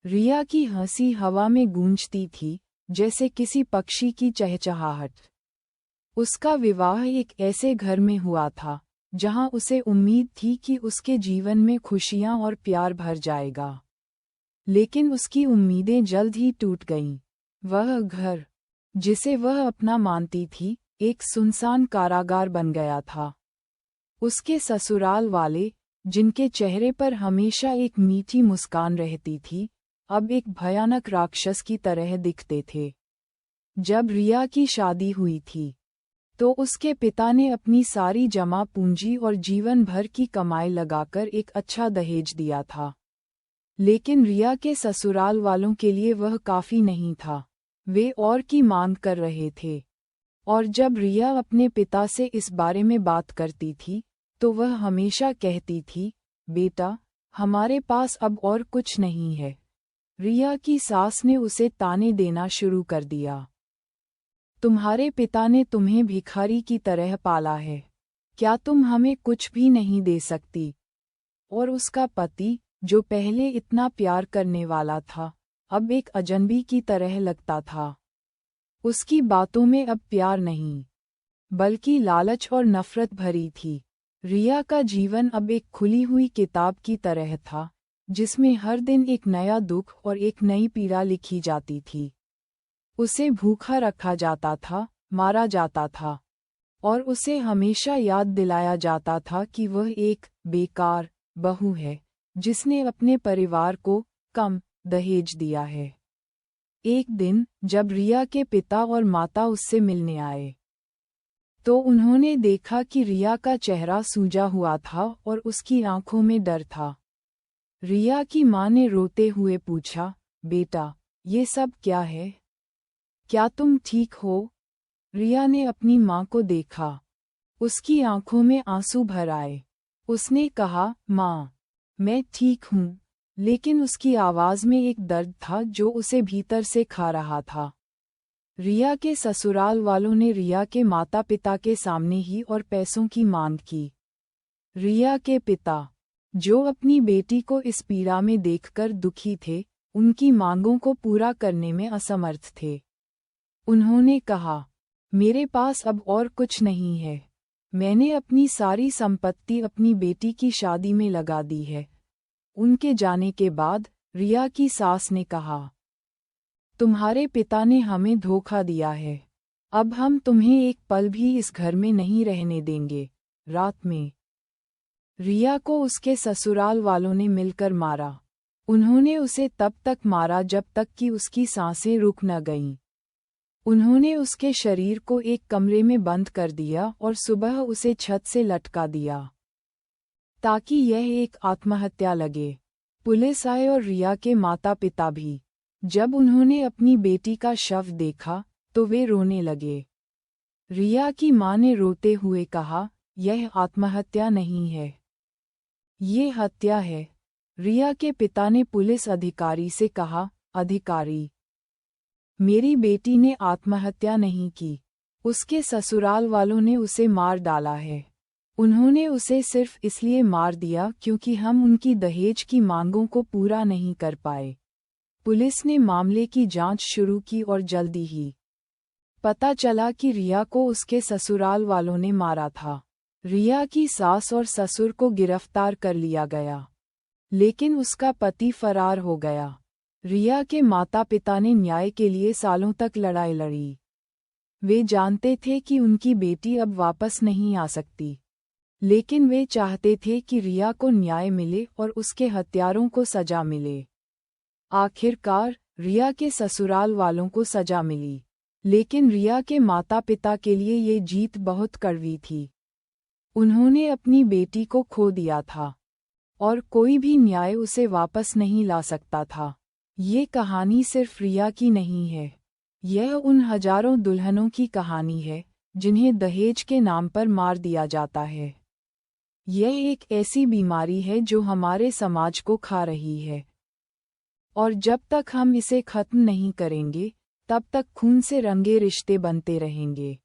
रिया की हंसी हवा में गूंजती थी, जैसे किसी पक्षी की चहचहाहट। उसका विवाह एक ऐसे घर में हुआ था जहां उसे उम्मीद थी कि उसके जीवन में खुशियां और प्यार भर जाएगा। लेकिन उसकी उम्मीदें जल्द ही टूट गईं। वह घर, जिसे वह अपना मानती थी, एक सुनसान कारागार बन गया था। उसके ससुराल वाले, जिनके चेहरे पर हमेशा एक मीठी मुस्कान रहती थी, अब एक भयानक राक्षस की तरह दिखते थे। जब रिया की शादी हुई थी, तो उसके पिता ने अपनी सारी जमा पूंजी और जीवन भर की कमाई लगाकर एक अच्छा दहेज दिया था। लेकिन रिया के ससुराल वालों के लिए वह काफी नहीं था। वे और की मांग कर रहे थे। और जब रिया अपने पिता से इस बारे में बात करती थी, तो वह हमेशा कहती थी, बेटा, हमारे पास अब और कुछ नहीं है। रिया की सास ने उसे ताने देना शुरू कर दिया। तुम्हारे पिता ने तुम्हें भिखारी की तरह पाला है। क्या तुम हमें कुछ भी नहीं दे सकती? और उसका पति, जो पहले इतना प्यार करने वाला था, अब एक अजनबी की तरह लगता था। उसकी बातों में अब प्यार नहीं, बल्कि लालच और नफरत भरी थी। रिया का जीवन अब एक खुली हुई किताब की तरह था, जिसमें हर दिन एक नया दुख और एक नई पीड़ा लिखी जाती थी। उसे भूखा रखा जाता था, मारा जाता था, और उसे हमेशा याद दिलाया जाता था कि वह एक बेकार बहू है, जिसने अपने परिवार को कम दहेज दिया है। एक दिन जब रिया के पिता और माता उससे मिलने आए, तो उन्होंने देखा कि रिया का चेहरा सूजा हुआ था और उसकी आंखों में डर था। रिया की मां ने रोते हुए पूछा, बेटा, ये सब क्या है? क्या तुम ठीक हो? रिया ने अपनी मां को देखा। उसकी आंखों में आंसू भर आए। उसने कहा, मां, मैं ठीक हूँ, लेकिन उसकी आवाज में एक दर्द था जो उसे भीतर से खा रहा था। रिया के ससुराल वालों ने रिया के माता पिता के सामने ही और पैसों की मांग की। रिया के पिता, जो अपनी बेटी को इस पीड़ा में देखकर दुखी थे, उनकी मांगों को पूरा करने में असमर्थ थे। उन्होंने कहा, मेरे पास अब और कुछ नहीं है। मैंने अपनी सारी संपत्ति अपनी बेटी की शादी में लगा दी है। उनके जाने के बाद रिया की सास ने कहा, तुम्हारे पिता ने हमें धोखा दिया है। अब हम तुम्हें एक पल भी इस घर में नहीं रहने देंगे। रात में रिया को उसके ससुराल वालों ने मिलकर मारा। उन्होंने उसे तब तक मारा जब तक कि उसकी सांसें रुक न गईं। उन्होंने उसके शरीर को एक कमरे में बंद कर दिया और सुबह उसे छत से लटका दिया, ताकि यह एक आत्महत्या लगे। पुलिस आए और रिया के माता पिता भी। जब उन्होंने अपनी बेटी का शव देखा, तो वे रोने लगे। रिया की मां ने रोते हुए कहा, यह आत्महत्या नहीं है, ये हत्या है। रिया के पिता ने पुलिस अधिकारी से कहा, अधिकारी, मेरी बेटी ने आत्महत्या नहीं की। उसके ससुराल वालों ने उसे मार डाला है। उन्होंने उसे सिर्फ इसलिए मार दिया क्योंकि हम उनकी दहेज की मांगों को पूरा नहीं कर पाए। पुलिस ने मामले की जांच शुरू की और जल्दी ही पता चला कि रिया को उसके ससुराल वालों ने मारा था। रिया की सास और ससुर को गिरफ्तार कर लिया गया, लेकिन उसका पति फरार हो गया। रिया के माता पिता ने न्याय के लिए सालों तक लड़ाई लड़ी। वे जानते थे कि उनकी बेटी अब वापस नहीं आ सकती, लेकिन वे चाहते थे कि रिया को न्याय मिले और उसके हत्यारों को सजा मिले। आखिरकार रिया के ससुराल वालों को सजा मिली, लेकिन रिया के माता पिता के लिए ये जीत बहुत कड़वी थी। उन्होंने अपनी बेटी को खो दिया था, और कोई भी न्याय उसे वापस नहीं ला सकता था। ये कहानी सिर्फ रिया की नहीं है, यह उन हजारों दुल्हनों की कहानी है जिन्हें दहेज के नाम पर मार दिया जाता है। यह एक ऐसी बीमारी है जो हमारे समाज को खा रही है, और जब तक हम इसे खत्म नहीं करेंगे, तब तक खून से रंगे रिश्ते बनते रहेंगे।